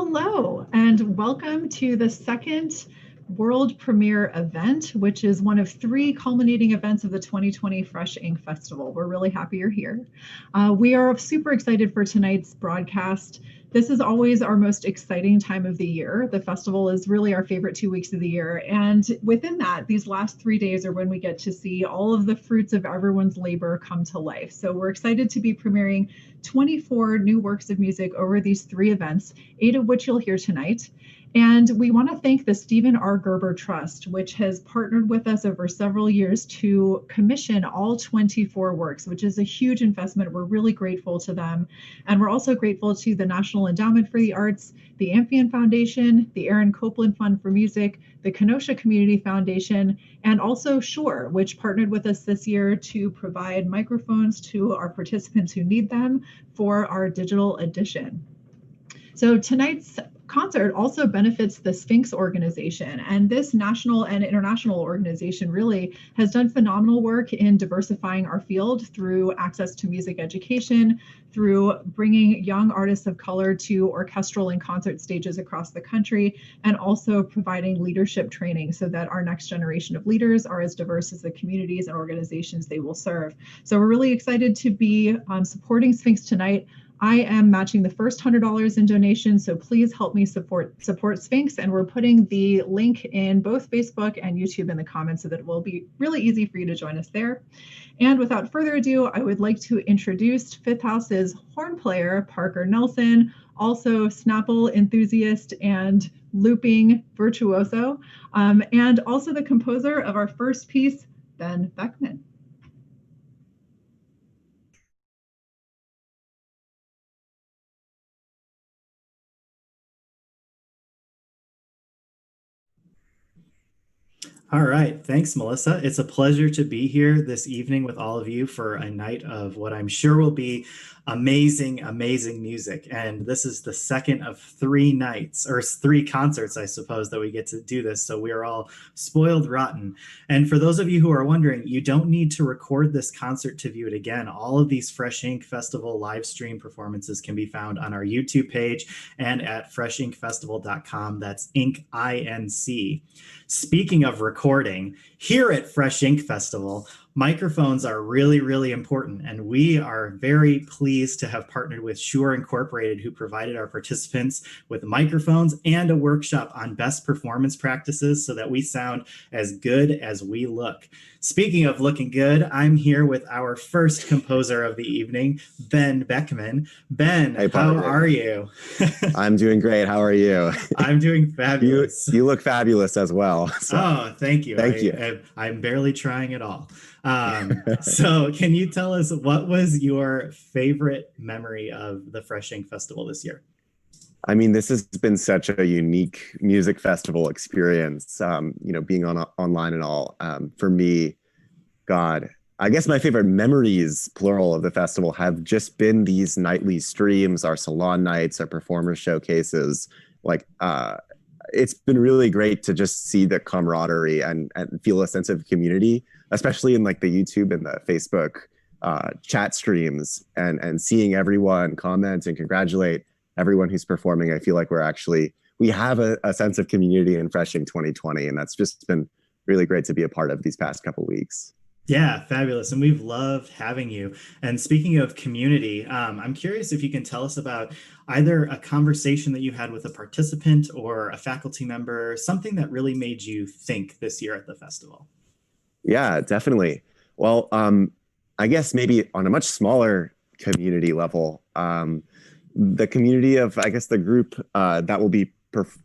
Hello, and welcome to the second world premiere event, which is one of three culminating events of the 2020 Fresh Ink Festival. We're really happy you're here. We are super excited for tonight's broadcast. This is always our most exciting time of the year. The festival is really our favorite 2 weeks of the year. And within that, these last 3 days are when we get to see all of the fruits of everyone's labor come to life. So we're excited to be premiering 24 new works of music over these 3 events, 8 of which you'll hear tonight. And we want to thank the Stephen R. Gerber Trust, which has partnered with us over several years to commission all 24 works, which is a huge investment. We're really grateful to them. And we're also grateful to the National Endowment for the Arts, the Amphion Foundation, the Aaron Copland Fund for Music, the Kenosha Community Foundation, and also Shure, which partnered with us this year to provide microphones to our participants who need them for our digital edition. So tonight's concert also benefits the Sphinx organization, and this national and international organization really has done phenomenal work in diversifying our field through access to music education, through bringing young artists of color to orchestral and concert stages across the country, and also providing leadership training so that our next generation of leaders are as diverse as the communities and organizations they will serve. So we're really excited to be supporting Sphinx tonight. I am matching the first $100 in donations, so please help me support Sphinx. And we're putting the link in both Facebook and YouTube in the comments so that it will be really easy for you to join us there. And without further ado, I would like to introduce Fifth House's horn player, Parker Nelson, also Snapple enthusiast and looping virtuoso, and also the composer of our first piece, Ben Beckman. All right. Thanks, Melissa. It's a pleasure to be here this evening with all of you for a night of what I'm sure will be amazing, amazing music. And this is the second of 3 nights, or 3 concerts, I suppose, that we get to do this. So we are all spoiled rotten. And for those of you who are wondering, you don't need to record this concert to view it again. All of these Fresh Ink Festival live stream performances can be found on our YouTube page and at freshinkfestival.com. That's Ink, I-N-C. Speaking of recording, here at Fresh Ink Festival, microphones are really, really important, and we are very pleased to have partnered with Shure Incorporated, who provided our participants with microphones and a workshop on best performance practices so that we sound as good as we look. Speaking of looking good, I'm here with our first composer of the evening, Ben Beckman. Ben, hey, how are you? I'm doing great. How are you? I'm doing fabulous. You look fabulous as well. So. Oh, thank you. Thank you. I'm barely trying at all. So can you tell us what was your favorite memory of the Fresh Ink Festival this year? I mean, this has been such a unique music festival experience, being online and all. For me, God, I guess my favorite memories, plural, of the festival have just been these nightly streams, our salon nights, our performer showcases. It's been really great to just see the camaraderie and feel a sense of community, especially in like the YouTube and the Facebook chat streams, and seeing everyone comment and congratulate everyone who's performing. I feel like we have a sense of community in Fresh Ink 2020, and that's just been really great to be a part of these past couple weeks. Yeah, fabulous. And we've loved having you. And speaking of community, I'm curious if you can tell us about either a conversation that you had with a participant or a faculty member, something that really made you think this year at the festival. Yeah, definitely. Well, I guess maybe on a much smaller community level, the community of, I guess, the group that will be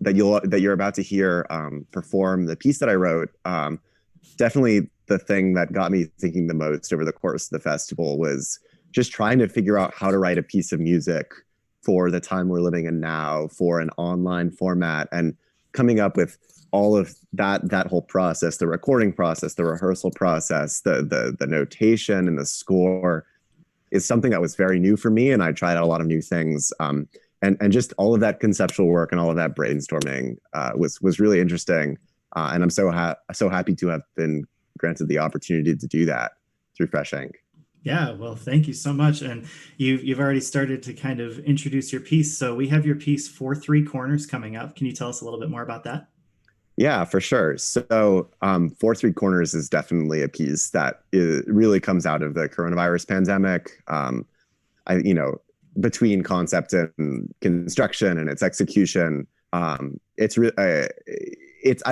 that you're about to hear perform the piece that I wrote. Definitely the thing that got me thinking the most over the course of the festival was just trying to figure out how to write a piece of music for the time we're living in now, for an online format, and coming up with all of that whole process, the recording process, the rehearsal process, the notation and the score is something that was very new for me. And I tried out a lot of new things. And just all of that conceptual work and all of that brainstorming was really interesting. And I'm so happy to have been granted the opportunity to do that through Fresh Ink. Yeah, well, thank you so much. And you've already started to kind of introduce your piece. So we have your piece For Three Corners coming up. Can you tell us a little bit more about that? Yeah, for sure. So, For Three Corners is definitely a piece that really comes out of the coronavirus pandemic. You know, between concept and construction and its execution, I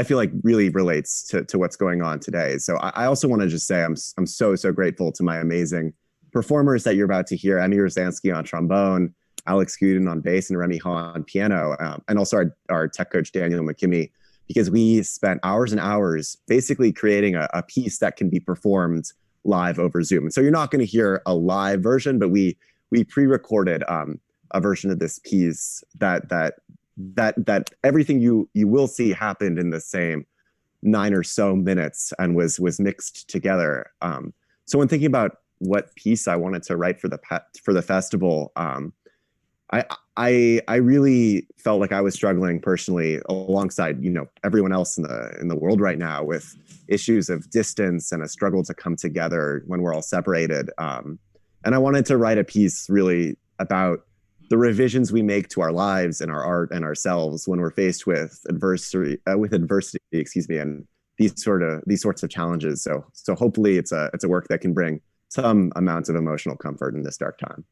feel like really relates to what's going on today. So I also want to just say I'm so grateful to my amazing performers that you're about to hear: Emmy Rosansky on trombone, Alex Gooden on bass, and Remy Ha on piano, and also our tech coach Daniel McKimmey, because we spent hours and hours basically creating a piece that can be performed live over Zoom. And so you're not going to hear a live version, but we pre-recorded a version of this piece that everything you will see happened in the same 9 or so minutes and was mixed together. So when thinking about what piece I wanted to write for the festival, I really felt like I was struggling personally alongside everyone else in the world right now with issues of distance and a struggle to come together when we're all separated. And I wanted to write a piece really about the revisions we make to our lives and our art and ourselves when we're faced with adversity, and these sorts of challenges. So hopefully it's a work that can bring some amounts of emotional comfort in this dark time.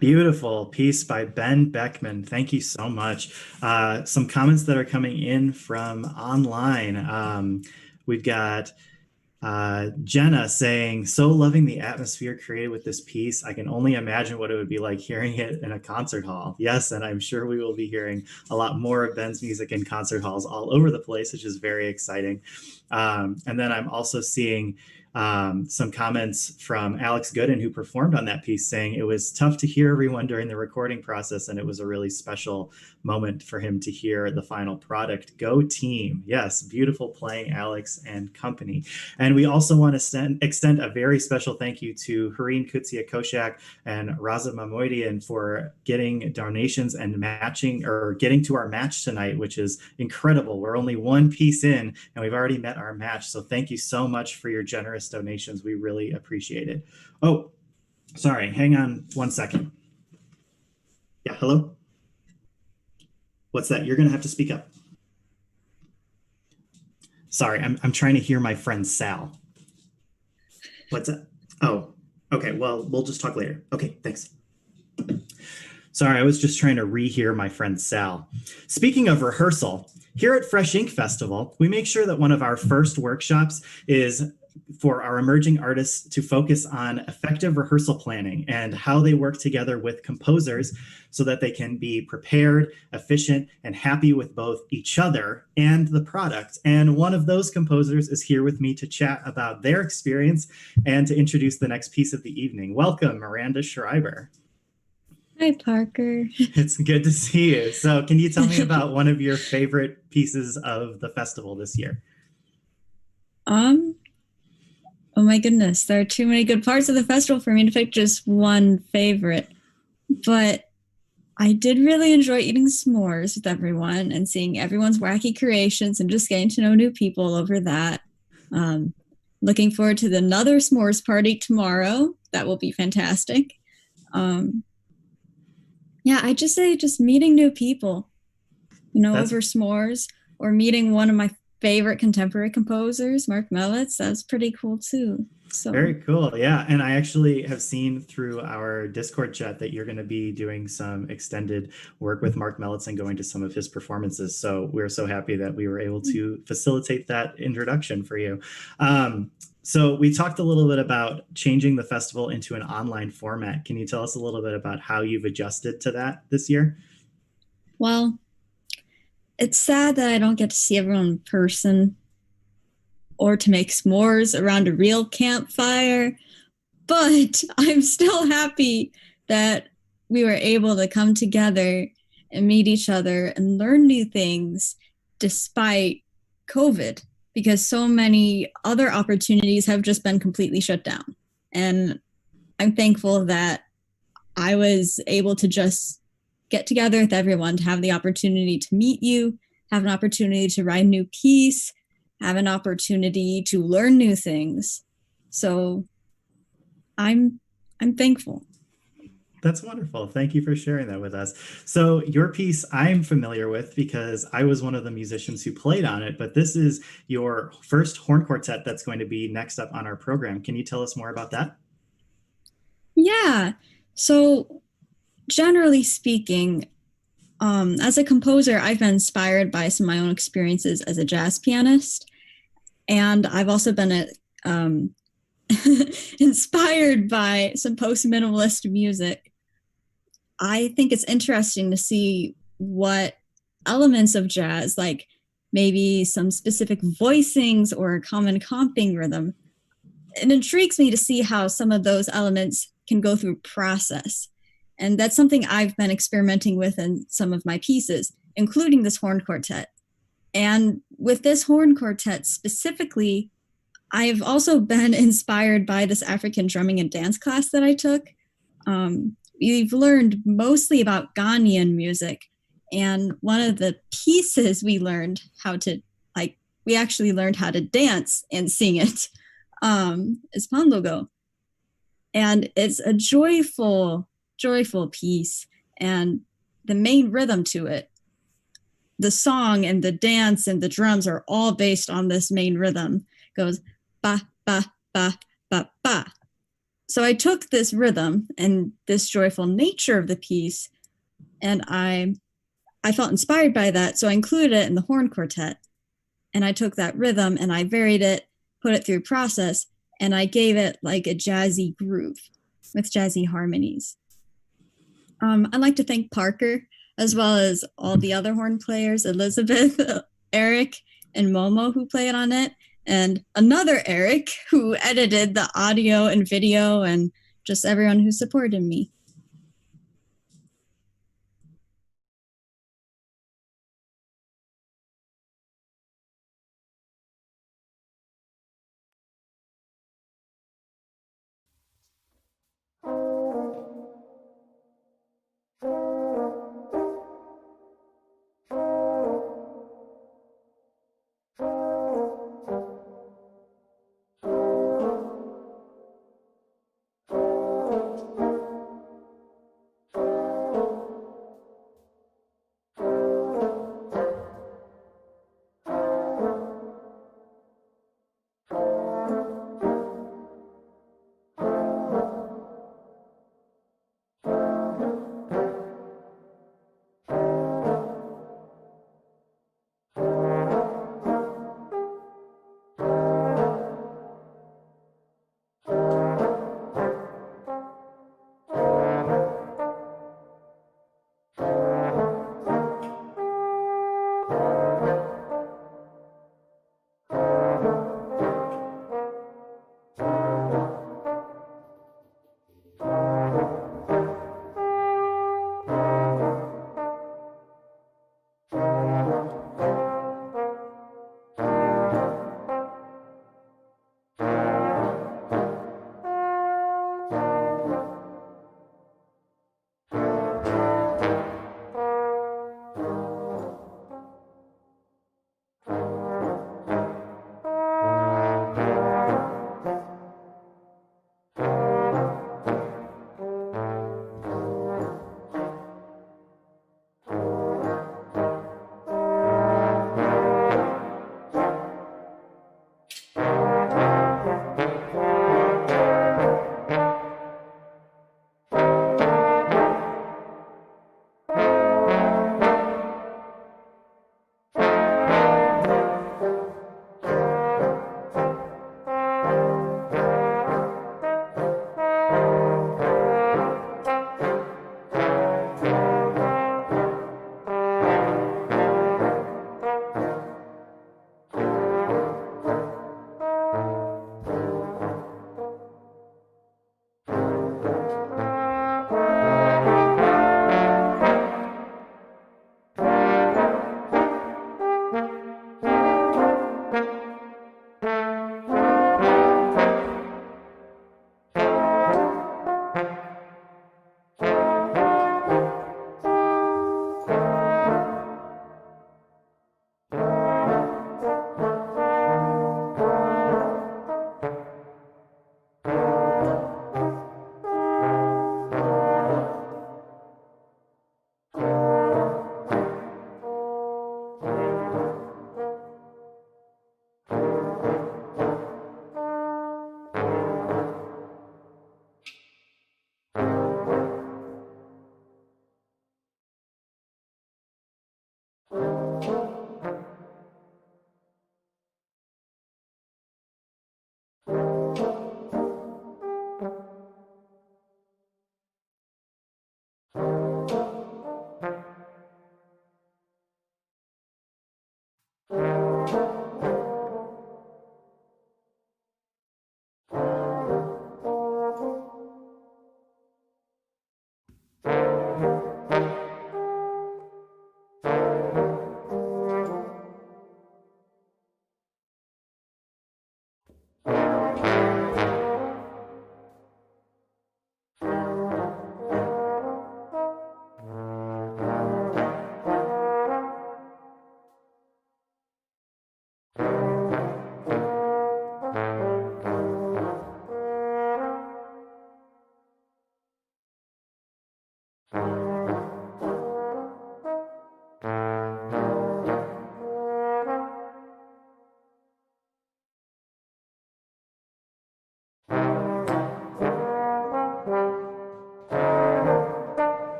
Beautiful piece by Ben Beckman. Thank you so much. Some comments that are coming in from online. We've got Jenna saying, so loving the atmosphere created with this piece. I can only imagine what it would be like hearing it in a concert hall. Yes, and I'm sure we will be hearing a lot more of Ben's music in concert halls all over the place, which is very exciting. And then I'm also seeing some comments from Alex Gooden, who performed on that piece, saying it was tough to hear everyone during the recording process, and it was a really special moment for him to hear the final product. Go team. Yes, beautiful playing, Alex and company. And we also want to extend a very special thank you to Hareen Kutsia-Koshak and Raza Mamoidian for getting donations and matching, or getting to our match tonight, which is incredible. We're only one piece in and we've already met our match. So thank you so much for your generous donations. We really appreciate it. Oh, sorry. Hang on one second. Yeah, hello? What's that? You're going to have to speak up. Sorry, I'm trying to hear my friend Sal. What's that? Oh, okay. Well, we'll just talk later. Okay, thanks. Sorry, I was just trying to rehear my friend Sal. Speaking of rehearsal, here at Fresh Ink Festival, we make sure that one of our first workshops is for our emerging artists to focus on effective rehearsal planning and how they work together with composers so that they can be prepared, efficient, and happy with both each other and the product. And one of those composers is here with me to chat about their experience and to introduce the next piece of the evening. Welcome, Aranda Schreiber. Hi, Parker. It's good to see you. So can you tell me about one of your favorite pieces of the festival this year? Oh my goodness, there are too many good parts of the festival for me to pick just one favorite. But I did really enjoy eating s'mores with everyone and seeing everyone's wacky creations and just getting to know new people over that. Looking forward to another s'mores party tomorrow. That will be fantastic. Yeah, I just say just meeting new people, over s'mores, or meeting one of my favorite contemporary composers, Mark Mallets. That's pretty cool too. So very cool. Yeah. And I actually have seen through our Discord chat that you're going to be doing some extended work with Mark Mallets and going to some of his performances. So we're so happy that we were able to facilitate that introduction for you. So we talked a little bit about changing the festival into an online format. Can you tell us a little bit about how you've adjusted to that this year? Well, it's sad that I don't get to see everyone in person or to make s'mores around a real campfire, but I'm still happy that we were able to come together and meet each other and learn new things despite COVID, because so many other opportunities have just been completely shut down. And I'm thankful that I was able to just get together with everyone, to have the opportunity to meet you, have an opportunity to write a new piece, have an opportunity to learn new things. So I'm I'm thankful. That's wonderful. Thank you for sharing that with us. So your piece I'm familiar with because I was one of the musicians who played on it, but this is your first horn quartet that's going to be next up on our program. Can you tell us more about that? Yeah. So generally speaking, as a composer, I've been inspired by some of my own experiences as a jazz pianist. And I've also been inspired by some post-minimalist music. I think it's interesting to see what elements of jazz, like maybe some specific voicings or a common comping rhythm, it intrigues me to see how some of those elements can go through process. And that's something I've been experimenting with in some of my pieces, including this horn quartet. And with this horn quartet specifically, I've also been inspired by this African drumming and dance class that I took. We've learned mostly about Ghanaian music. And one of the pieces we learned how to, we actually learned how to dance and sing it, is Pandogo. And it's a joyful, joyful piece. And the main rhythm to it, the song and the dance and the drums are all based on this main rhythm. It goes ba, ba, ba, ba, ba. So I took this rhythm and this joyful nature of the piece, and I felt inspired by that. So I included it in the horn quartet. And I took that rhythm and I varied it, put it through process, and I gave it like a jazzy groove with jazzy harmonies. I'd like to thank Parker, as well as all the other horn players, Elizabeth, Eric, and Momo, who played on it, and another Eric, who edited the audio and video, and just everyone who supported me.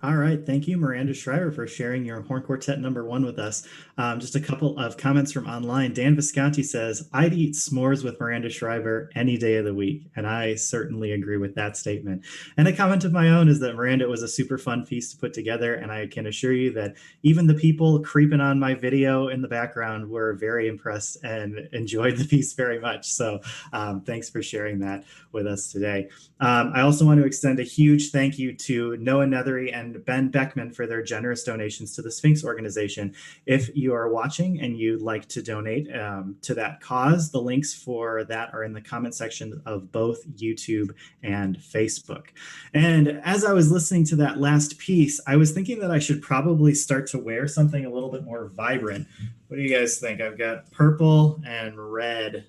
All right. Thank you, Aranda Schreiber, for sharing your horn quartet #1 with us. Just a couple of comments from online. Dan Visconti says, I'd eat s'mores with Miranda Schreiber any day of the week. And I certainly agree with that statement. And a comment of my own is that Miranda was a super fun piece to put together. And I can assure you that even the people creeping on my video in the background were very impressed and enjoyed the piece very much. So thanks for sharing that with us today. I also want to extend a huge thank you to Noah Nethery and Ben Beckman for their generous donations to the Sphinx organization. If you are watching and you'd like to donate to that cause, the links for that are in the comment section of both YouTube and Facebook. And as I was listening to that last piece, I was thinking that I should probably start to wear something a little bit more vibrant. What do you guys think? I've got purple and red.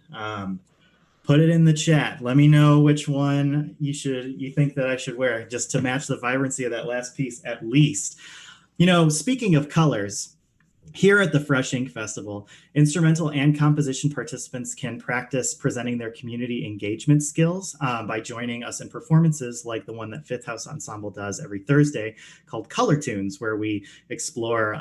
Put it in the chat. Let me know which one you think that I should wear, just to match the vibrancy of that last piece at least. You know, speaking of colors, here at the Fresh Ink Festival, instrumental and composition participants can practice presenting their community engagement skills by joining us in performances like the one that Fifth House Ensemble does every Thursday called Color Tunes, where we explore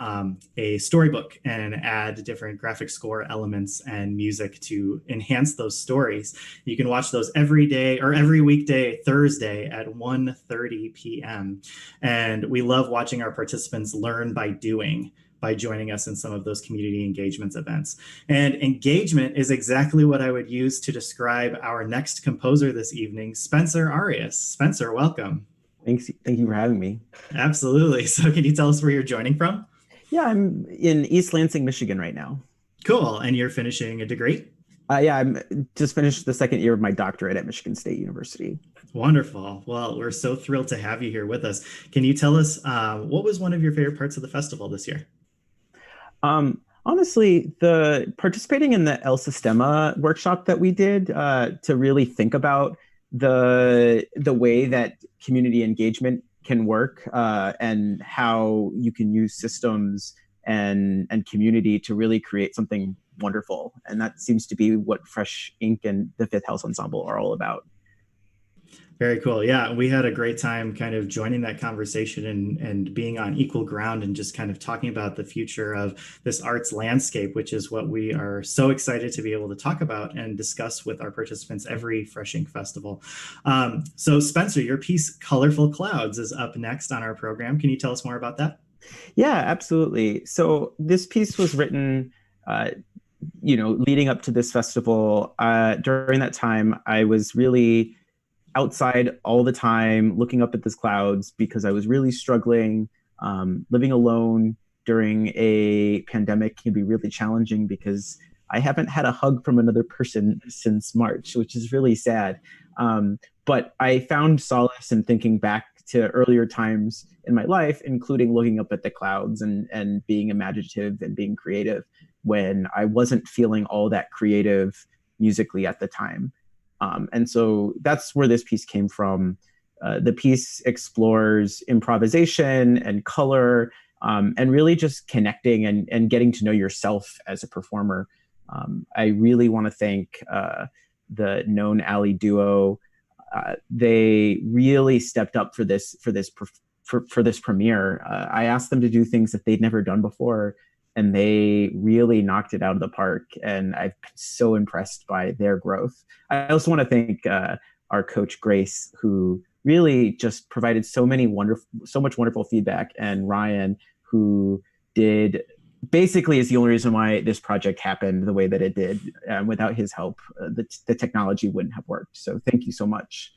a storybook and add different graphic score elements and music to enhance those stories. You can watch those every day or every weekday Thursday at 1:30 p.m. And we love watching our participants learn by doing, by joining us in some of those community engagements events. And engagement is exactly what I would use to describe our next composer this evening, Spencer Arias. Spencer, welcome. Thanks. Thank you for having me. Absolutely. So can you tell us where you're joining from? Yeah, I'm in East Lansing, Michigan right now. Cool. And you're finishing a degree? Yeah, I'm just finished the second year of my doctorate at Michigan State University. Wonderful. Well, we're so thrilled to have you here with us. Can you tell us what was one of your favorite parts of the festival this year? Honestly, the participating in the El Sistema workshop that we did to really think about the way that community engagement can work and how you can use systems and community to really create something wonderful. And that seems to be what Fresh Ink and the Fifth House Ensemble are all about. Very cool. Yeah, we had a great time kind of joining that conversation and being on equal ground and just kind of talking about the future of this arts landscape, which is what we are so excited to be able to talk about and discuss with our participants every Fresh Ink Festival. So Spencer, your piece, Colorful Clouds, is up next on our program. Can you tell us more about that? Yeah, absolutely. So this piece was written leading up to this festival. During that time, I was really outside all the time, looking up at these clouds because I was really struggling. Living alone during a pandemic can be really challenging because I haven't had a hug from another person since March, which is really sad. But I found solace in thinking back to earlier times in my life, including looking up at the clouds and being imaginative and being creative when I wasn't feeling all that creative musically at the time. And so that's where this piece came from. The piece explores improvisation and color and really just connecting and getting to know yourself as a performer. I really want to thank the Known Alley duo. They really stepped up for this premiere. I asked them to do things that they'd never done before, and they really knocked it out of the park. And I've been so impressed by their growth. I also want to thank our coach, Grace, who really just provided so much wonderful feedback, and Ryan, who basically is the only reason why this project happened the way that it did. Without his help, the technology wouldn't have worked. So thank you so much.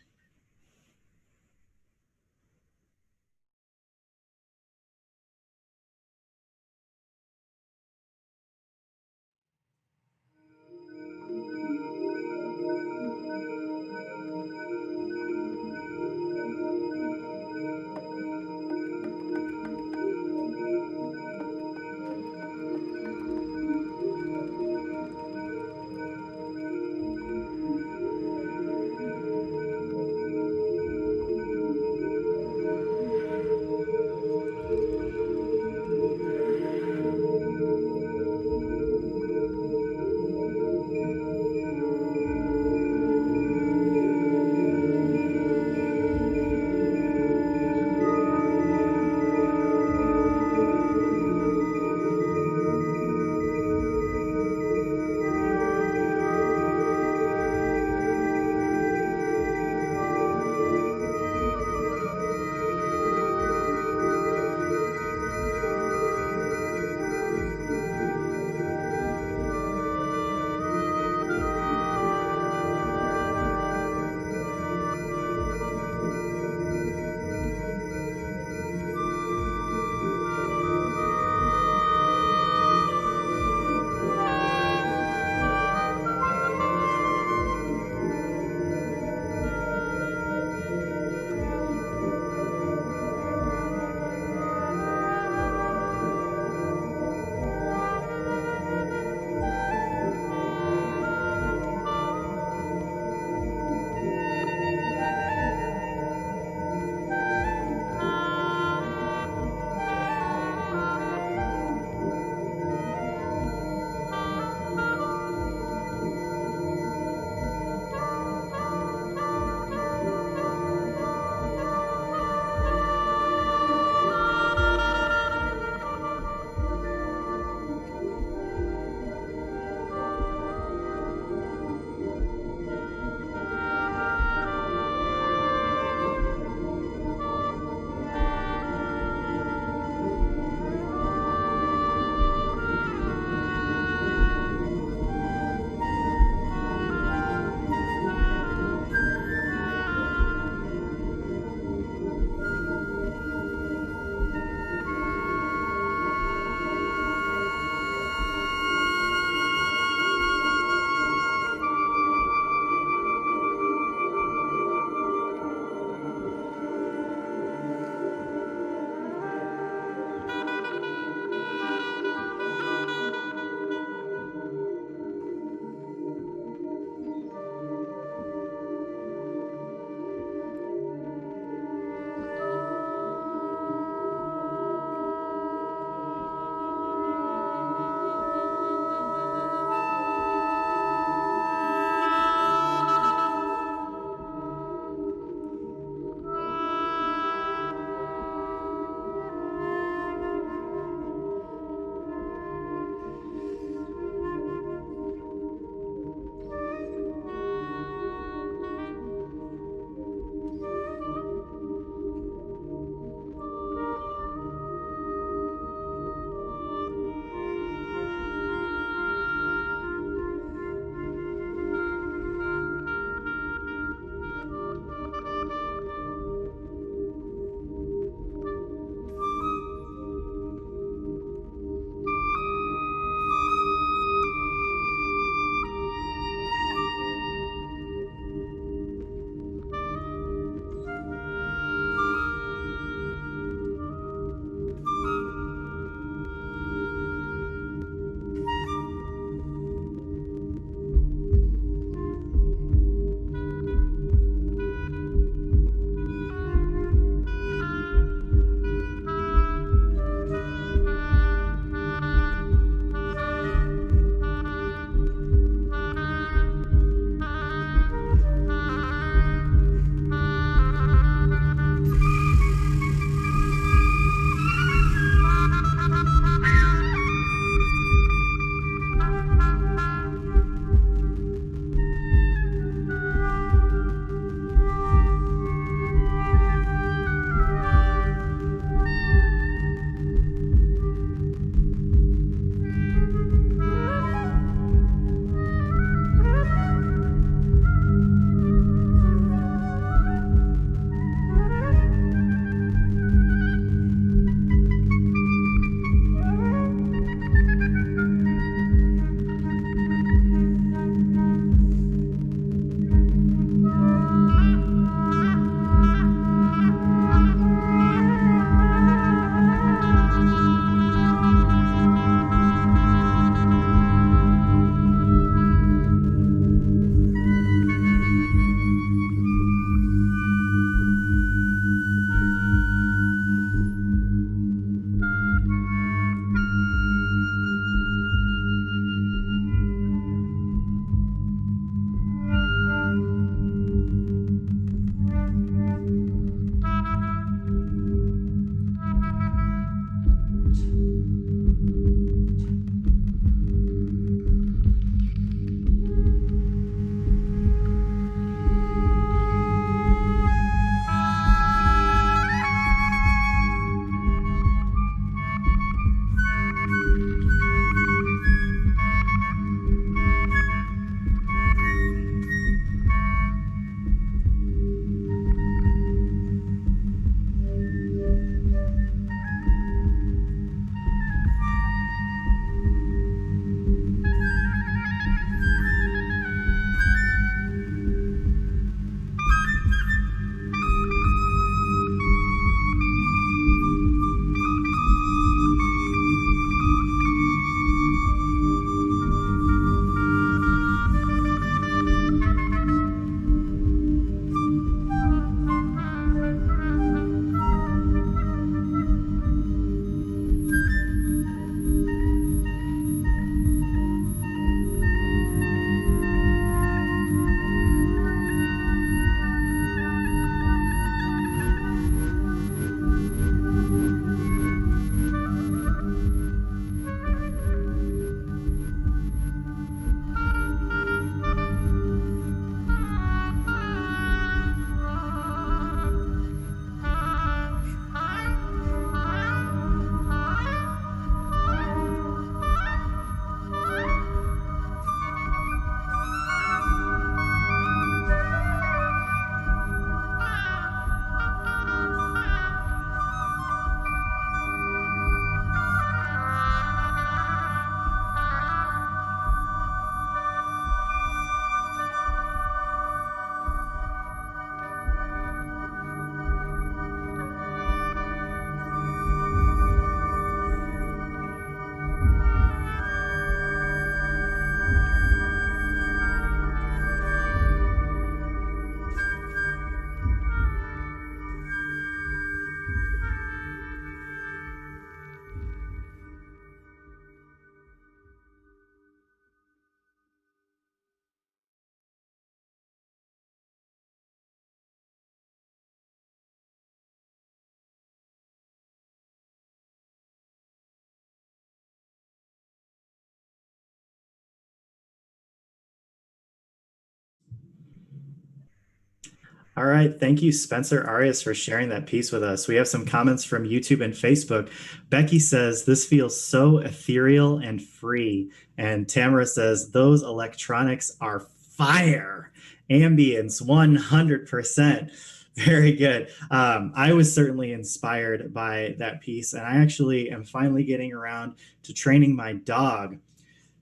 All right. Thank you, Spencer Arias, for sharing that piece with us. We have some comments from YouTube and Facebook. Becky says, this feels so ethereal and free. And Tamara says, those electronics are fire. Ambience, 100%. Very good. I was certainly inspired by that piece. And I actually am finally getting around to training my dog.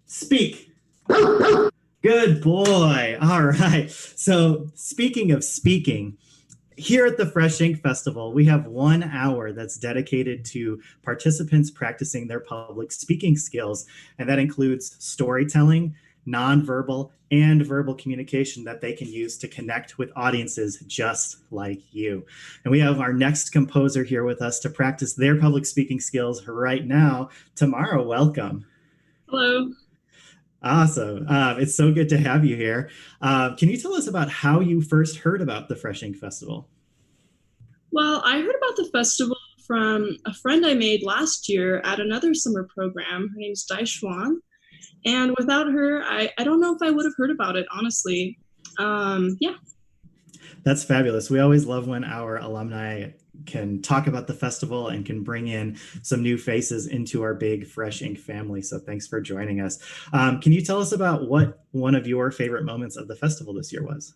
Speak. Good boy. All right. So, speaking of speaking, here at the Fresh Ink Festival, we have 1 hour that's dedicated to participants practicing their public speaking skills. And that includes storytelling, nonverbal, and verbal communication that they can use to connect with audiences just like you. And we have our next composer here with us to practice their public speaking skills right now. Tamara, welcome. Hello. Awesome. It's so good to have you here. Can you tell us about how you first heard about the Fresh Ink Festival? Well, I heard about the festival from a friend I made last year at another summer program. Her name's Dai Xuan. And without her, I don't know if I would have heard about it, honestly. Yeah. That's fabulous. We always love when our alumni can talk about the festival and can bring in some new faces into our big Fresh Ink family. So thanks for joining us. Can you tell us about what one of your favorite moments of the festival this year was?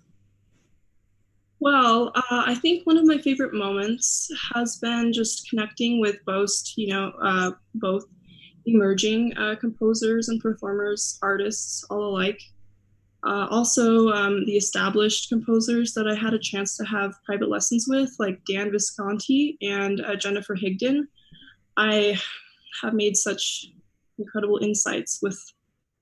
Well, I think one of my favorite moments has been just connecting with both emerging composers and performers, artists, all alike. Also, the established composers that I had a chance to have private lessons with, like Dan Visconti and Jennifer Higdon. I have made such incredible insights with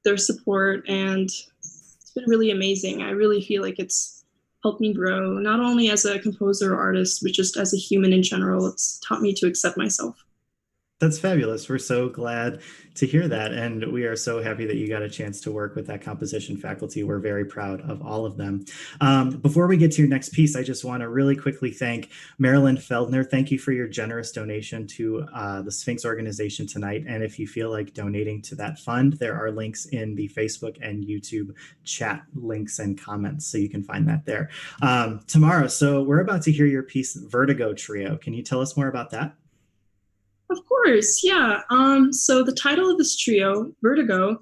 their support, and it's been really amazing. I really feel like it's helped me grow, not only as a composer or artist, but just as a human in general. It's taught me to accept myself. That's fabulous. We're so glad to hear that. And we are so happy that you got a chance to work with that composition faculty. We're very proud of all of them. Before we get to your next piece, I just want to really quickly thank Marilyn Feldner. Thank you for your generous donation to the Sphinx organization tonight. And if you feel like donating to that fund, there are links in the Facebook and YouTube chat links and comments. So you can find that there. Tamara, so we're about to hear your piece, Vertigo Trio. Can you tell us more about that? Of course, yeah. So the title of this trio, Vertigo,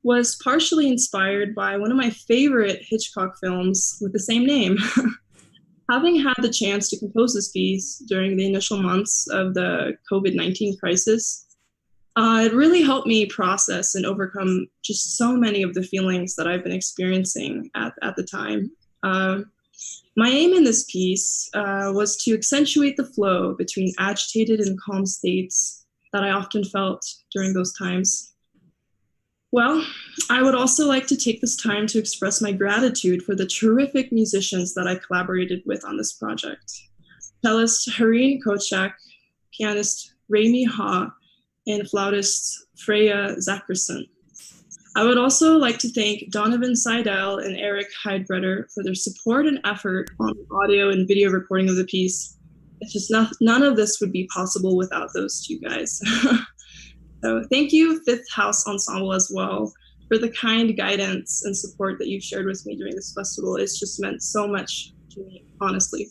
was partially inspired by one of my favorite Hitchcock films with the same name. Having had the chance to compose this piece during the initial months of the COVID-19 crisis, it really helped me process and overcome just so many of the feelings that I've been experiencing at the time. My aim in this piece was to accentuate the flow between agitated and calm states that I often felt during those times. Well, I would also like to take this time to express my gratitude for the terrific musicians that I collaborated with on this project. Cellist Hareen Kochak, pianist Rami Ha, and flautist Freya Zackerson. I would also like to thank Donovan Seidel and Eric Heidbreder for their support and effort on the audio and video recording of the piece. It's just none of this would be possible without those two guys. So thank you, Fifth House Ensemble, as well, for the kind guidance and support that you've shared with me during this festival. It's just meant so much to me, honestly.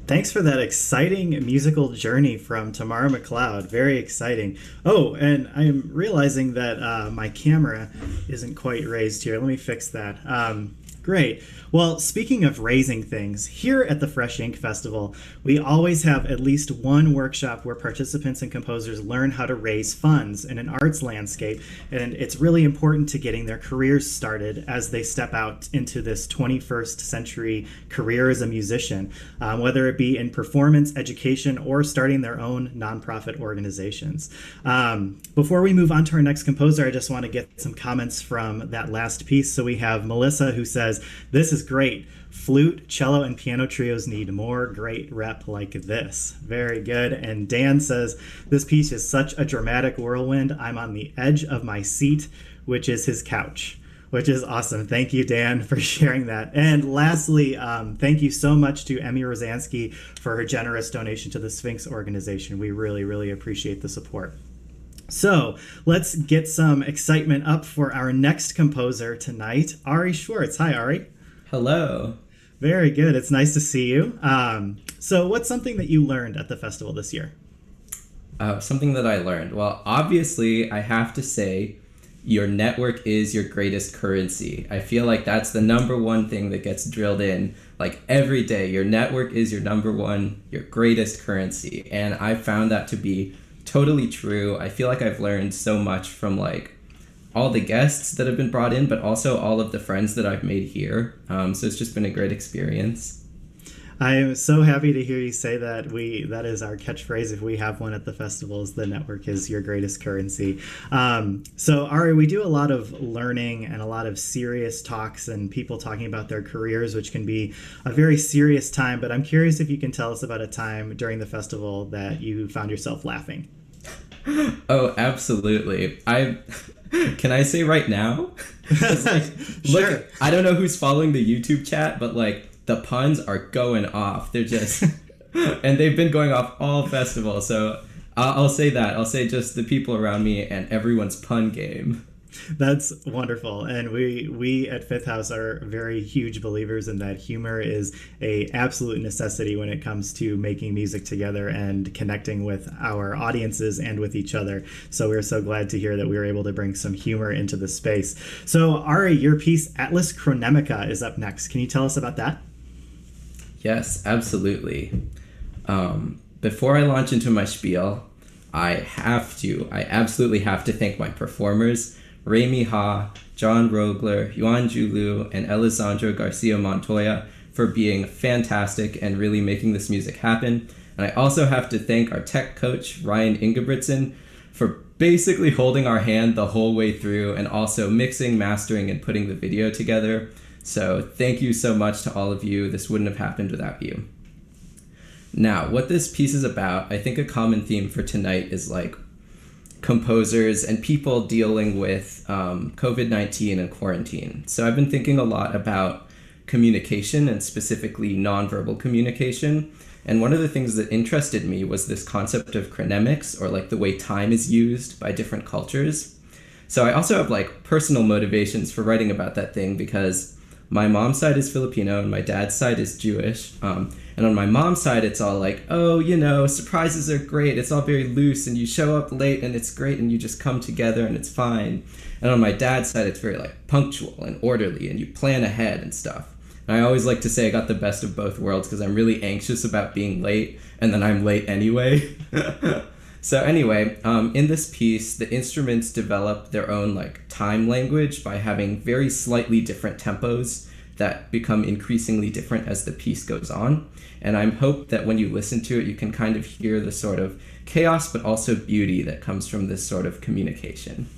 Thanks for that exciting musical journey from Tamara McLeod. Very exciting. Oh, and I'm realizing that my camera isn't quite raised here. Let me fix that. Great. Well, speaking of raising things, here at the Fresh Ink Festival, we always have at least one workshop where participants and composers learn how to raise funds in an arts landscape, and it's really important to getting their careers started as they step out into this 21st century career as a musician, whether it be in performance, education, or starting their own nonprofit organizations. Before we move on to our next composer, I just want to get some comments from that last piece. So we have Melissa who says, "This is great. Flute, cello, and piano trios need more great rep like this." Very good. And Dan says, "This piece is such a dramatic whirlwind. I'm on the edge of my seat," which is his couch, which is awesome. Thank you, Dan, for sharing that. And lastly, thank you so much to Emmy Rosansky for her generous donation to the Sphinx organization. We really, really appreciate the support. So let's get some excitement up for our next composer tonight, Ari Schwartz. Hi, Ari. Hello. Very good. It's nice to see you. So what's something that you learned at the festival this year? Something that I learned. Well, obviously, I have to say your network is your greatest currency. I feel like that's the number one thing that gets drilled in like every day. Your network is your number one, your greatest currency. And I found that to be totally true. I feel like I've learned so much from like all the guests that have been brought in, but also all of the friends that I've made here. So it's just been a great experience. I am so happy to hear you say that. That is our catchphrase if we have one at the festivals. The network is your greatest currency. So Ari, we do a lot of learning and a lot of serious talks and people talking about their careers, which can be a very serious time. But I'm curious if you can tell us about a time during the festival that you found yourself laughing. Oh, absolutely. Can I say right now? Like, Sure. Look, I don't know who's following the YouTube chat, but like the puns are going off. They're just, and they've been going off all festival. So I'll say that. I'll say just the people around me and everyone's pun game. That's wonderful. And we at Fifth House are very huge believers in that humor is a absolute necessity when it comes to making music together and connecting with our audiences and with each other. So we're so glad to hear that we were able to bring some humor into the space. So Ari, your piece Atlas Chronemica is up next. Can you tell us about that? Yes, absolutely. Before I launch into my spiel, I absolutely have to thank my performers, Remy Ha, John Rogler, Yuan Julu, and Alessandro Garcia Montoya for being fantastic and really making this music happen. And I also have to thank our tech coach, Ryan Ingebrigtsen, for basically holding our hand the whole way through and also mixing, mastering, and putting the video together. So thank you so much to all of you. This wouldn't have happened without you. Now, what this piece is about, I think a common theme for tonight is like composers and people dealing with COVID-19 and quarantine. So I've been thinking a lot about communication and specifically nonverbal communication. And one of the things that interested me was this concept of chronemics, or like the way time is used by different cultures. So I also have like personal motivations for writing about that thing because my mom's side is Filipino and my dad's side is Jewish. And on my mom's side, it's all like, oh, you know, surprises are great. It's all very loose and you show up late and it's great and you just come together and it's fine. And on my dad's side, it's very like punctual and orderly and you plan ahead and stuff. And I always like to say I got the best of both worlds because I'm really anxious about being late and then I'm late anyway. So anyway, in this piece, the instruments develop their own like time language by having very slightly different tempos that become increasingly different as the piece goes on. And I hope that when you listen to it, you can kind of hear the sort of chaos, but also beauty that comes from this sort of communication.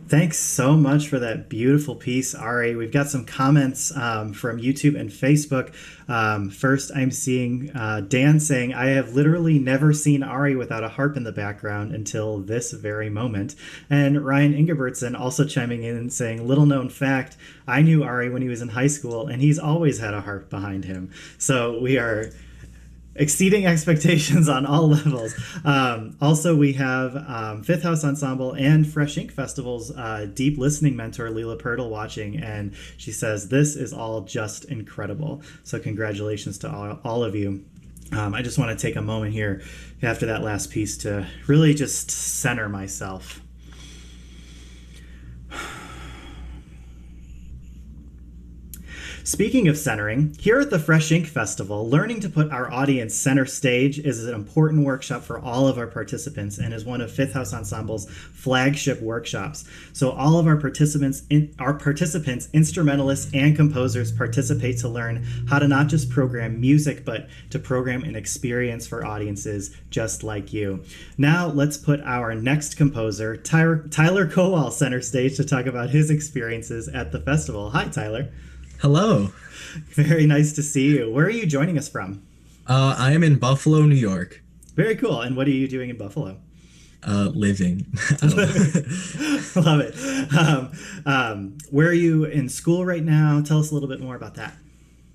Thanks so much for that beautiful piece, Ari. We've got some comments from YouTube and Facebook. First, I'm seeing Dan saying, I have literally never seen Ari without a harp in the background until this very moment. And Ryan Ingebertson also chiming in and saying, little known fact, I knew Ari when he was in high school, and he's always had a harp behind him. So we are exceeding expectations on all levels. Also, we have Fifth House Ensemble and Fresh Ink Festival's deep listening mentor, Leela Purtle, watching, and she says, this is all just incredible. So congratulations to all of you. I just want to take a moment here after that last piece to really just center myself. Speaking of centering, here at the Fresh Ink Festival, learning to put our audience center stage is an important workshop for all of our participants and is one of Fifth House Ensemble's flagship workshops. So all of our participants, instrumentalists, and composers participate to learn how to not just program music, but to program an experience for audiences just like you. Now let's put our next composer, Tyler Kowal, center stage to talk about his experiences at the festival. Hi, Tyler. Hello. Very nice to see you. Where are you joining us from? I am in Buffalo, New York. Very cool. And what are you doing in Buffalo? Living. Love it. Where are you in school right now? Tell us a little bit more about that.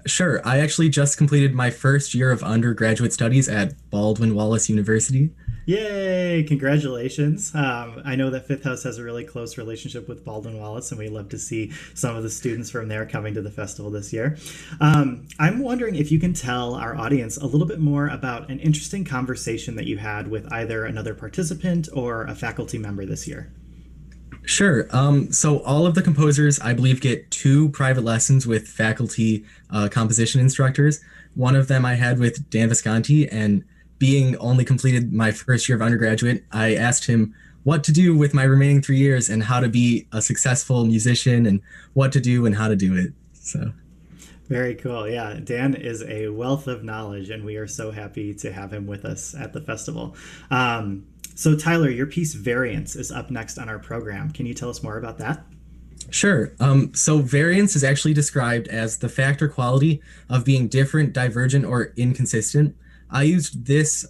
Sure. I actually just completed my first year of undergraduate studies at Baldwin Wallace University. Yay! Congratulations. I know that Fifth House has a really close relationship with Baldwin Wallace, and we love to see some of the students from there coming to the festival this year. I'm wondering if you can tell our audience a little bit more about an interesting conversation that you had with either another participant or a faculty member this year. Sure. So all of the composers, I believe, get 2 private lessons with faculty composition instructors. One of them I had with Dan Visconti, and being only completed my first year of undergraduate, I asked him what to do with my remaining 3 years and how to be a successful musician and what to do and how to do it. So. Very cool. Yeah, Dan is a wealth of knowledge, and we are so happy to have him with us at the festival. So Tyler, your piece Variance is up next on our program. Can you tell us more about that? Sure. So variance is actually described as the fact or quality of being different, divergent, or inconsistent. I used this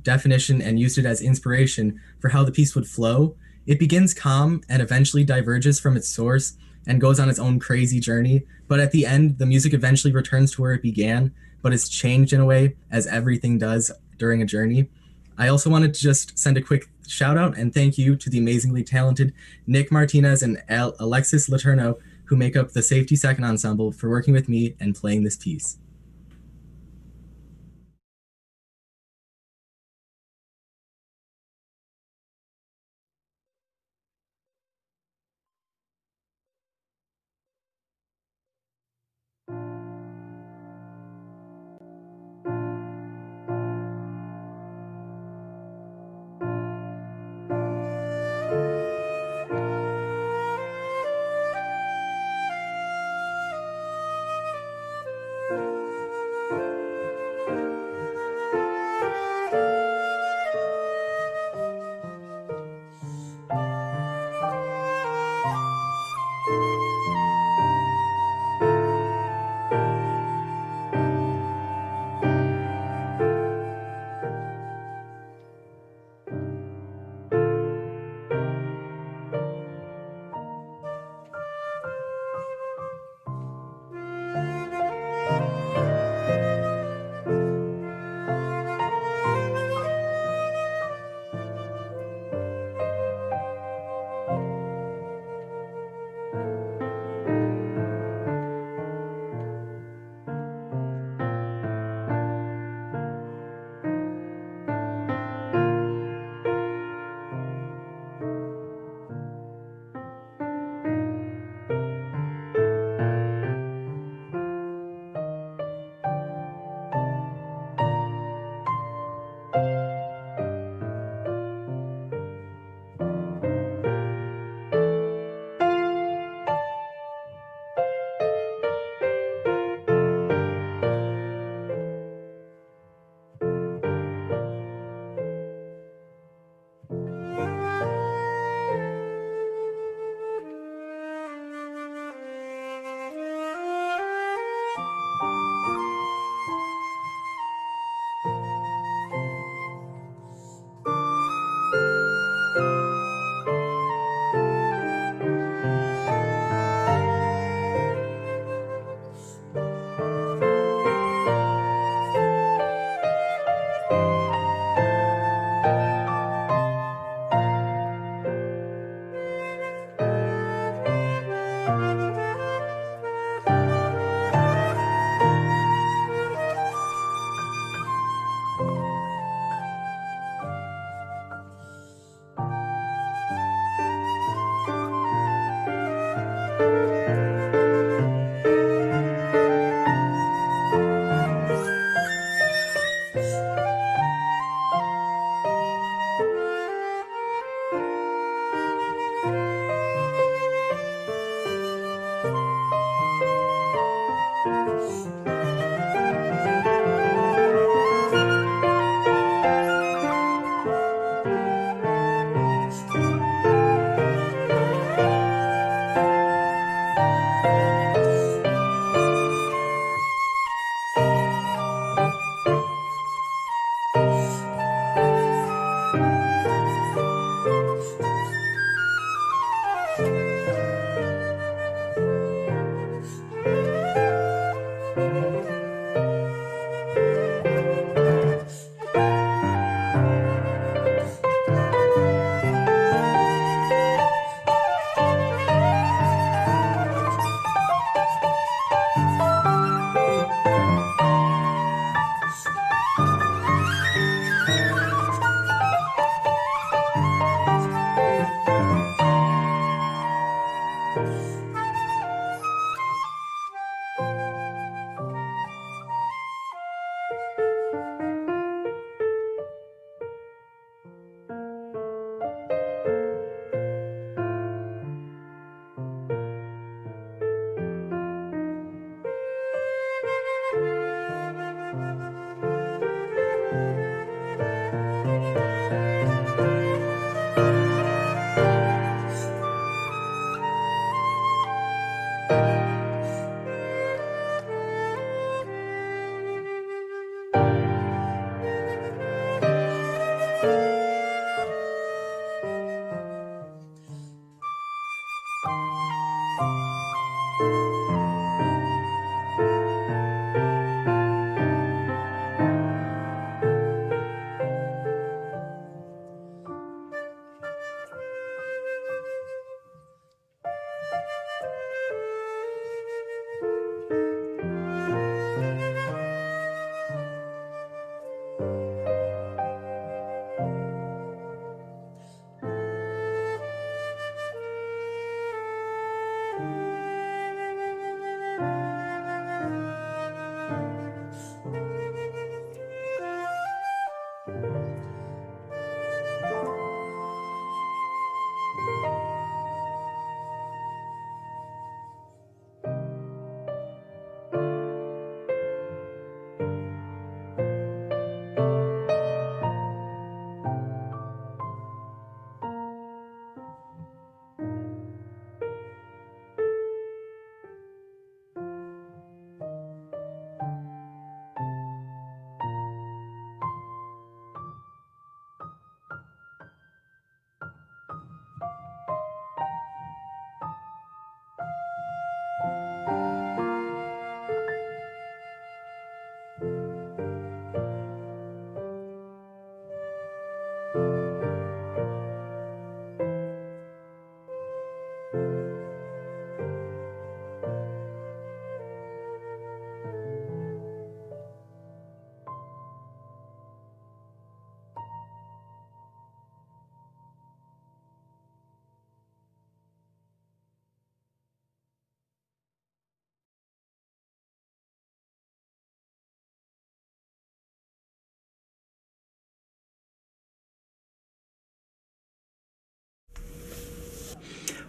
definition and used it as inspiration for how the piece would flow. It begins calm and eventually diverges from its source and goes on its own crazy journey. But at the end, the music eventually returns to where it began, but it's changed in a way, as everything does during a journey. I also wanted to just send a quick shout out and thank you to the amazingly talented Nick Martinez and Alexis Laterno, who make up the Safety Second Ensemble, for working with me and playing this piece.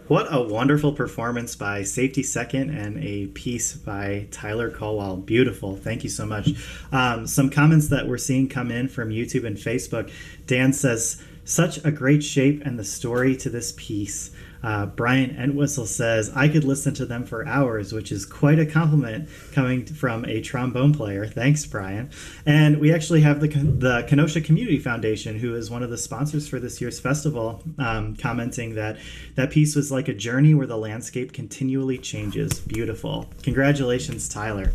What a wonderful performance by Safety Second and a piece by Tyler Colwell. Beautiful. Thank you so much. Some comments that we're seeing come in from YouTube and Facebook. Dan says, such a great shape and the story to this piece. Brian Entwistle says, I could listen to them for hours, which is quite a compliment coming from a trombone player. Thanks, Brian. And we actually have the Kenosha Community Foundation, who is one of the sponsors for this year's festival, commenting that that piece was like a journey where the landscape continually changes. Beautiful. Congratulations, Tyler.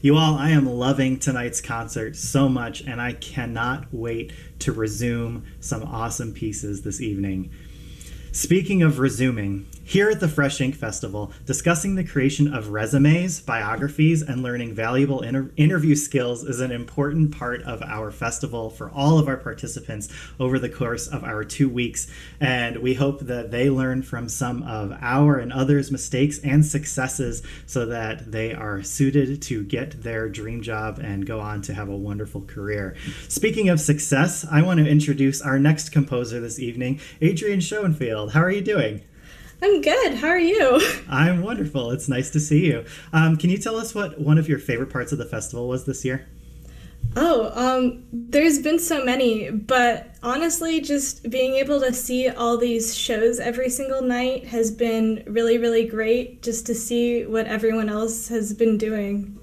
You all, I am loving tonight's concert so much, and I cannot wait to resume some awesome pieces this evening. Speaking of resuming, here at the Fresh Ink Festival, discussing the creation of resumes, biographies, and learning valuable interview skills is an important part of our festival for all of our participants over the course of our 2 weeks. And we hope that they learn from some of our and others' mistakes and successes so that they are suited to get their dream job and go on to have a wonderful career. Speaking of success, I want to introduce our next composer this evening, Adrianne Schoenfield. How are you doing? I'm good. How are you? I'm wonderful. It's nice to see you. Can you tell us what one of your favorite parts of the festival was this year? There's been so many, but honestly, just being able to see all these shows every single night has been really, really great, just to see what everyone else has been doing.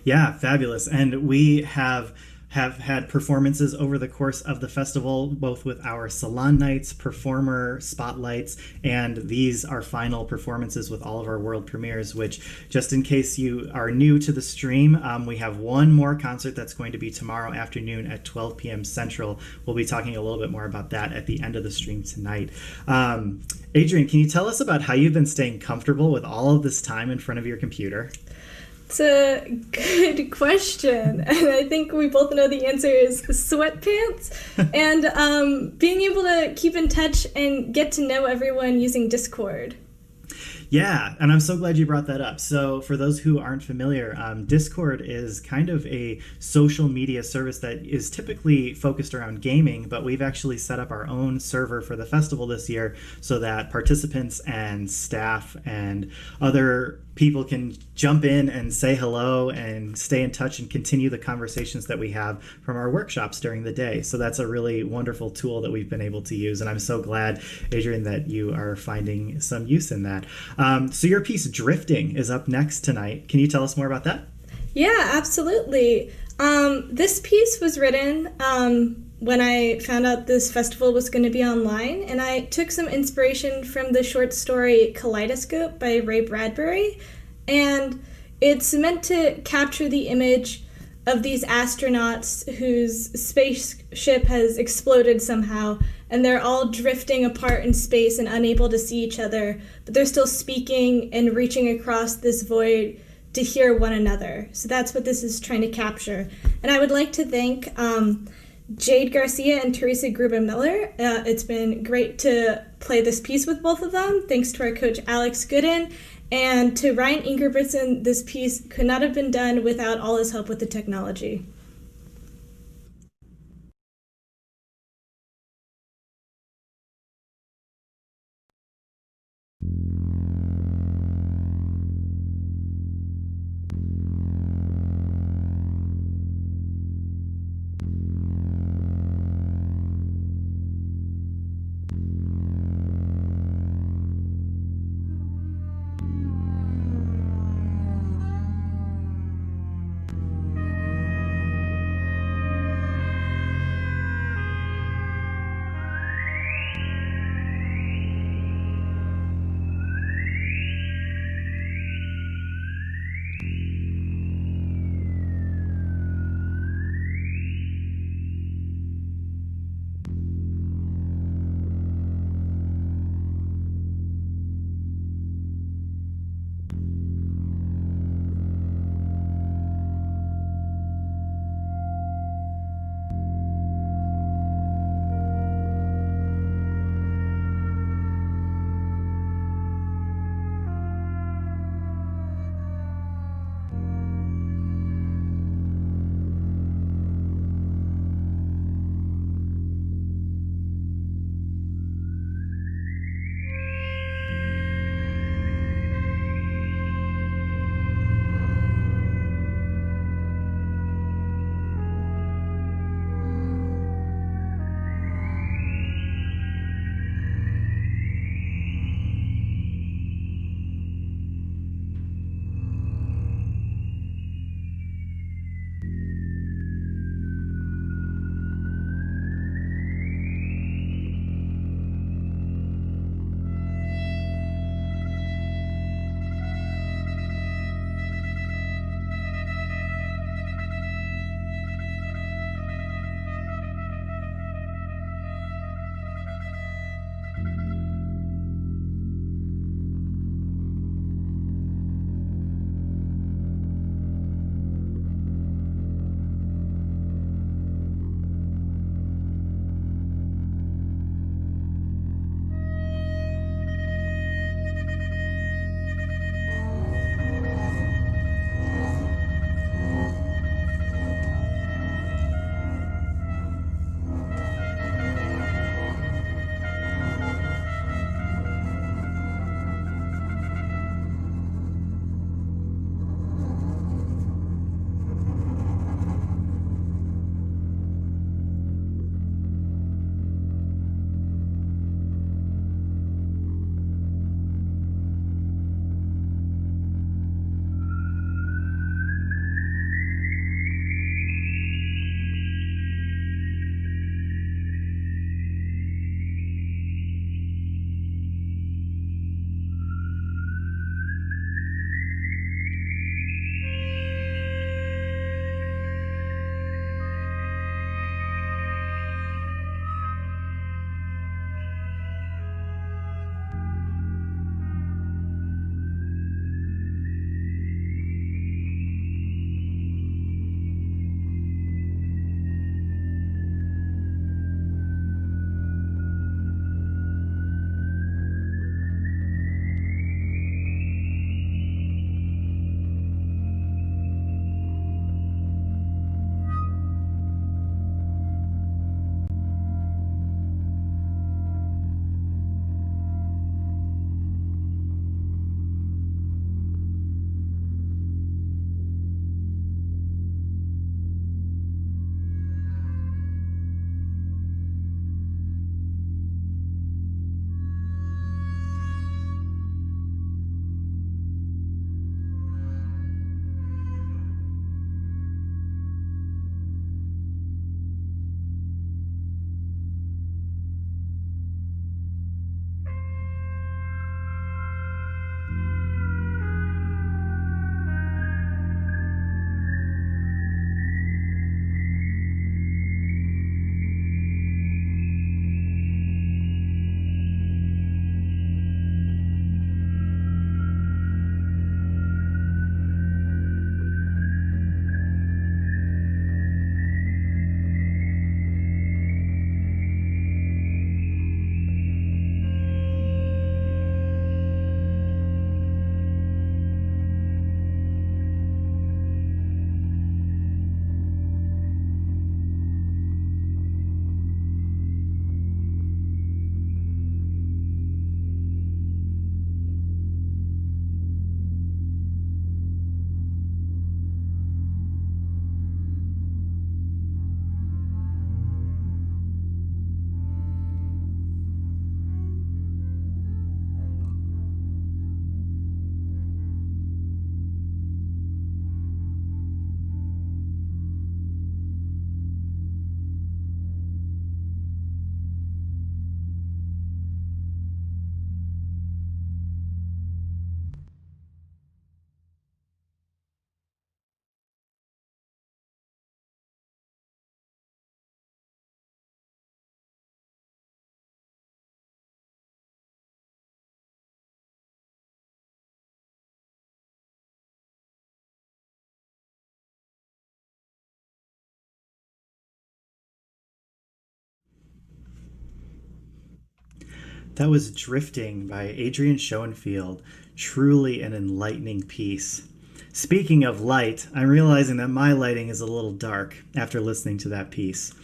Yeah, fabulous. And we have had performances over the course of the festival, both with our salon nights, performer spotlights, and these are final performances with all of our world premieres, which, just in case you are new to the stream, we have one more concert that's going to be tomorrow afternoon at 12 p.m. Central. We'll be talking a little bit more about that at the end of the stream tonight. Adrian, can you tell us about how you've been staying comfortable with all of this time in front of your computer? It's a good question, and I think we both know the answer is sweatpants, and being able to keep in touch and get to know everyone using Discord. Yeah, and I'm so glad you brought that up. So for those who aren't familiar, Discord is kind of a social media service that is typically focused around gaming, but we've actually set up our own server for the festival this year so that participants and staff and other people can jump in and say hello and stay in touch and continue the conversations that we have from our workshops during the day. So that's a really wonderful tool that we've been able to use. And I'm so glad, Adrian, that you are finding some use in that. So your piece, Drifting, is up next tonight. Can you tell us more about that? Yeah, absolutely. This piece was written when I found out this festival was going to be online, and I took some inspiration from the short story Kaleidoscope by Ray Bradbury, and it's meant to capture the image of these astronauts whose spaceship has exploded somehow, and they're all drifting apart in space and unable to see each other, but they're still speaking and reaching across this void to hear one another. So that's what this is trying to capture. And I would like to thank Jade Garcia and Teresa Gruber Miller. It's been great to play this piece with both of them. Thanks to our coach Alex Gooden, and to Ryan Ingerbritsen. This piece could not have been done without all his help with the technology. That was Drifting by Adrianne Schoenfield. Truly an enlightening piece. Speaking of light, I'm realizing that my lighting is a little dark after listening to that piece.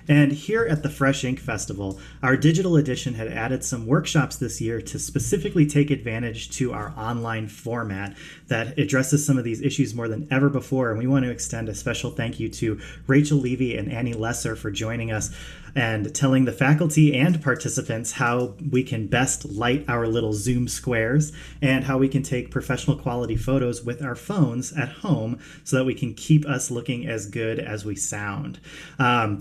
And here at the Fresh Ink Festival, our digital edition had added some workshops this year to specifically take advantage to our online format that addresses some of these issues more than ever before. And we want to extend a special thank you to Rachel Levy and Annie Lesser for joining us and telling the faculty and participants how we can best light our little Zoom squares and how we can take professional quality photos with our phones at home so that we can keep us looking as good as we sound.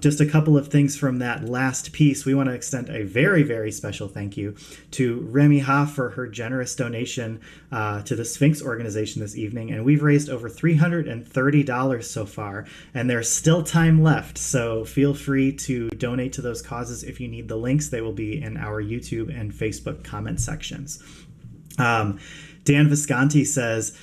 Just a couple of things from that last piece. We want to extend a very, very special thank you to Remy Ha for her generous donation to the Sphinx organization this evening. And we've raised over $330 so far, and there's still time left. So feel free to donate to those causes if you need the links. They will be in our YouTube and Facebook comment sections. Dan Visconti says,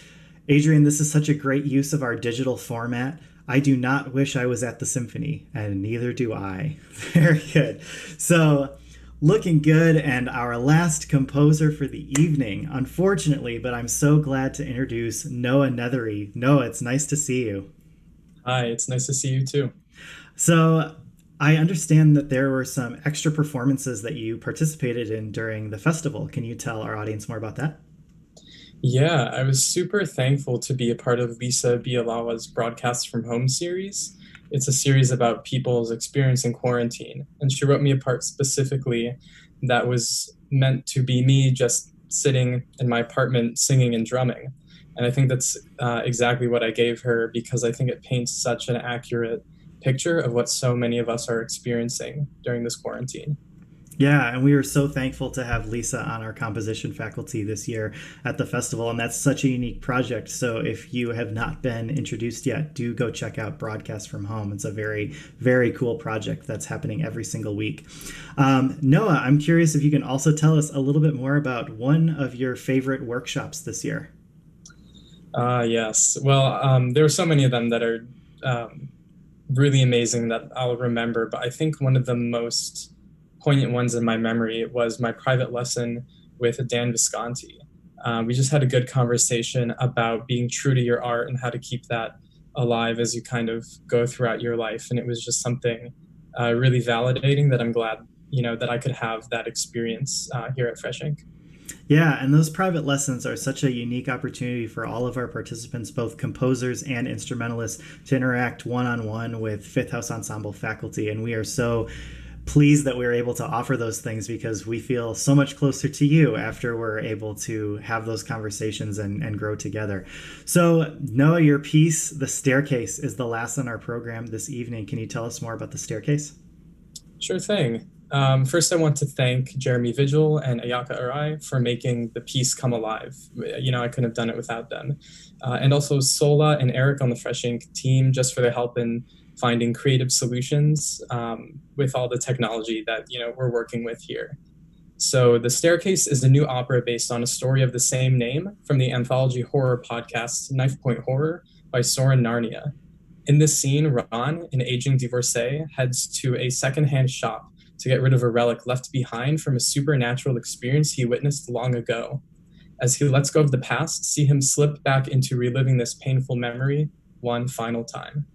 Adrian, this is such a great use of our digital format. I do not wish I was at the symphony, and neither do I. Very good. So looking good, and our last composer for the evening, unfortunately, but I'm so glad to introduce Noah Nethery. Noah, it's nice to see you. Hi, it's nice to see you too. So I understand that there were some extra performances that you participated in during the festival. Can you tell our audience more about that? Yeah, I was super thankful to be a part of Lisa Bialawa's Broadcasts from Home series. It's a series about people's experience in quarantine, and she wrote me a part specifically that was meant to be me just sitting in my apartment singing and drumming. And I think that's exactly what I gave her, because I think it paints such an accurate picture of what so many of us are experiencing during this quarantine. Yeah, and we were so thankful to have Lisa on our composition faculty this year at the festival, and that's such a unique project. So if you have not been introduced yet, do go check out Broadcast from Home. It's a very, very cool project that's happening every single week. Noah, I'm curious if you can also tell us a little bit more about one of your favorite workshops this year. Yes. Well, there are so many of them that are really amazing that I'll remember, but I think one of the most poignant ones in my memory was my private lesson with Dan Visconti. We just had a good conversation about being true to your art and how to keep that alive as you kind of go throughout your life. And it was just something really validating that I'm glad, that I could have that experience here at Fresh Ink. Yeah, and those private lessons are such a unique opportunity for all of our participants, both composers and instrumentalists, to interact one-on-one with Fifth House Ensemble faculty. And we are so pleased that we were able to offer those things because we feel so much closer to you after we're able to have those conversations and grow together. So Noah, your piece, The Staircase, is the last on our program this evening. Can you tell us more about The Staircase? Sure thing. First, I want to thank Jeremy Vigil and Ayaka Arai for making the piece come alive. I couldn't have done it without them. And also Sola and Eric on the Fresh Ink team, just for their help in finding creative solutions with all the technology that we're working with here. So The Staircase is a new opera based on a story of the same name from the anthology horror podcast Knife Point Horror by Soren Narnia. In this scene, Ron, an aging divorcee, heads to a secondhand shop to get rid of a relic left behind from a supernatural experience he witnessed long ago. As he lets go of the past, see him slip back into reliving this painful memory one final time.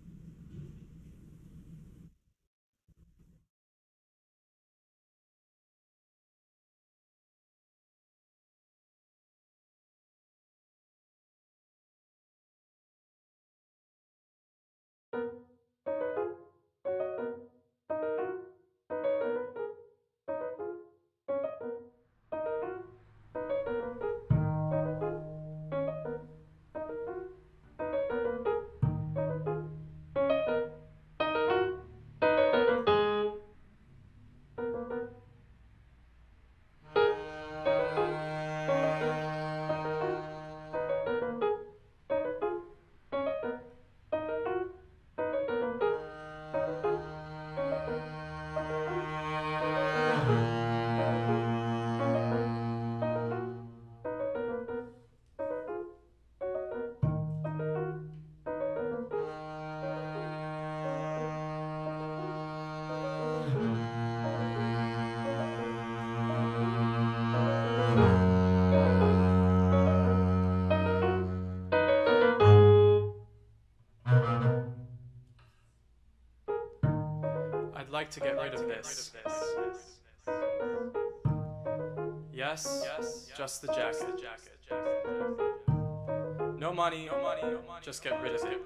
I'd like to get rid of this. Yes, just the jacket. No money, just get rid of it.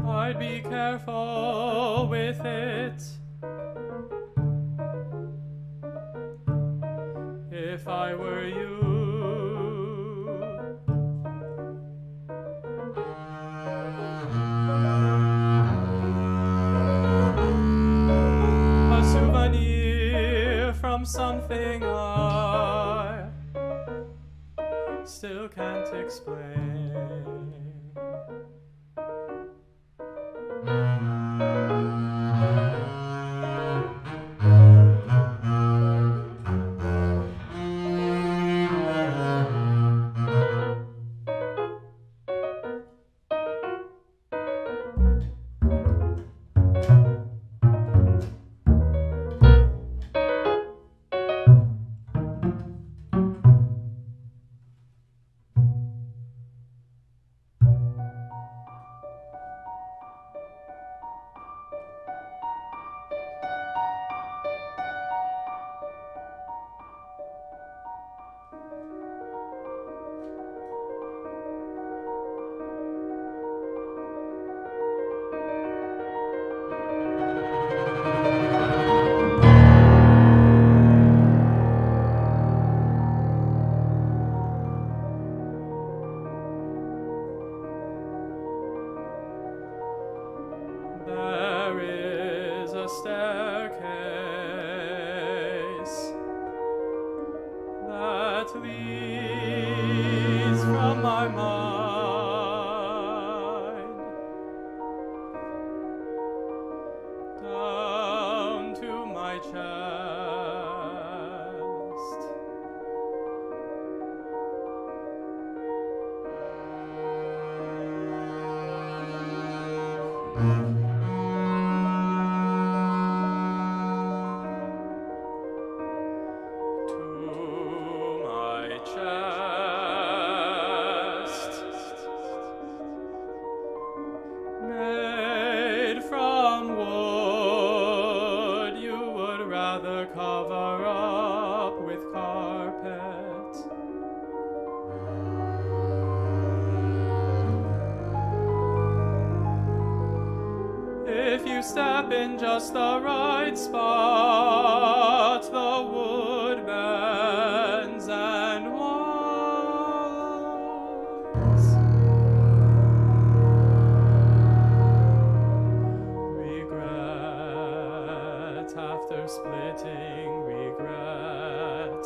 I'd be careful with it if I were you. A souvenir from something I still can't explain. There is a staircase that leads from my mind down to my chest. Made from wood, you would rather cover up with carpet. If you step in just the right spot, the wood bends and walks. Regret after splitting, regret.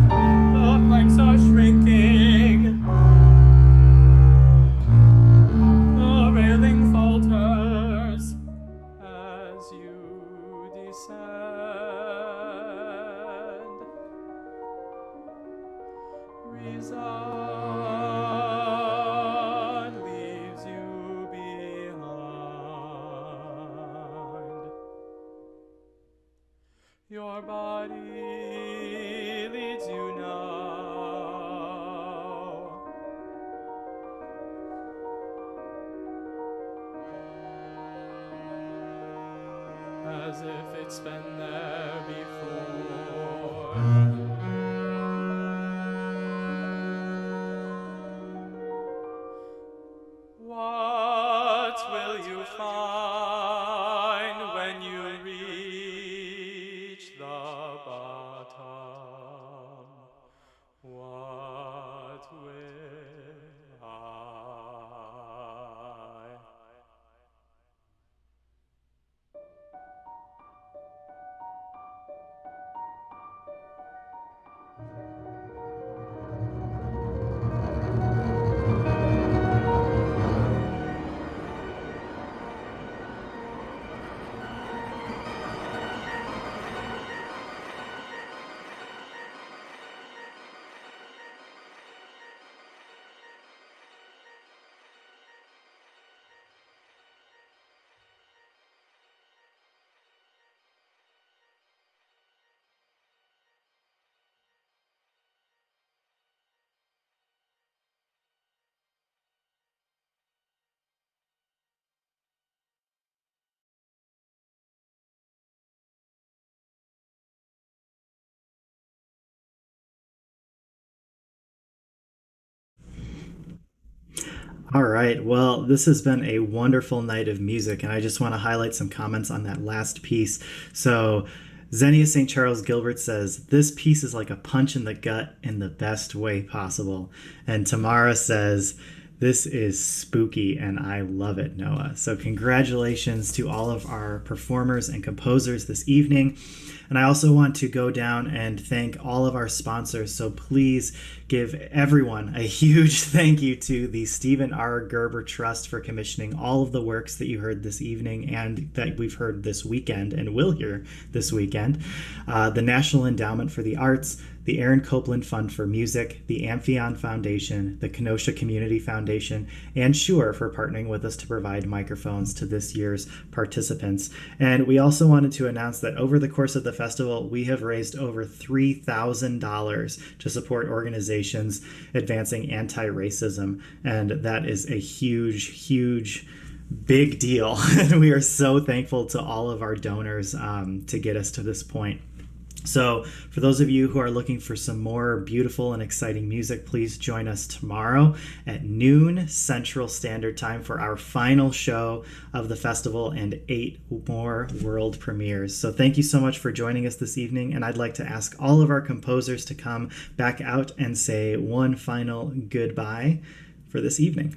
The planks are shrinking. The railing falters as you descend. Resign leaves you behind. Your body leads you now. As if it's been there before. What will you find when you reach the bottom? What will I? All right. Well, this has been a wonderful night of music, and I just want to highlight some comments on that last piece. So, Xenia St. Charles Gilbert says, "This piece is like a punch in the gut in the best way possible." And Tamara says, "This is spooky and I love it, Noah." So congratulations to all of our performers and composers this evening. And I also want to go down and thank all of our sponsors. So please give everyone a huge thank you to the Stephen R. Gerber Trust for commissioning all of the works that you heard this evening and that we've heard this weekend and will hear this weekend. The National Endowment for the Arts, the Aaron Copeland Fund for Music, the Amphion Foundation, the Kenosha Community Foundation, and Shure for partnering with us to provide microphones to this year's participants. And we also wanted to announce that over the course of the festival, we have raised over $3,000 to support organizations advancing anti-racism. And that is a huge big deal. And we are so thankful to all of our donors to get us to this point. So for those of you who are looking for some more beautiful and exciting music, please join us tomorrow at noon Central Standard Time for our final show of the festival and 8 more world premieres. So thank you so much for joining us this evening, and I'd like to ask all of our composers to come back out and say one final goodbye for this evening.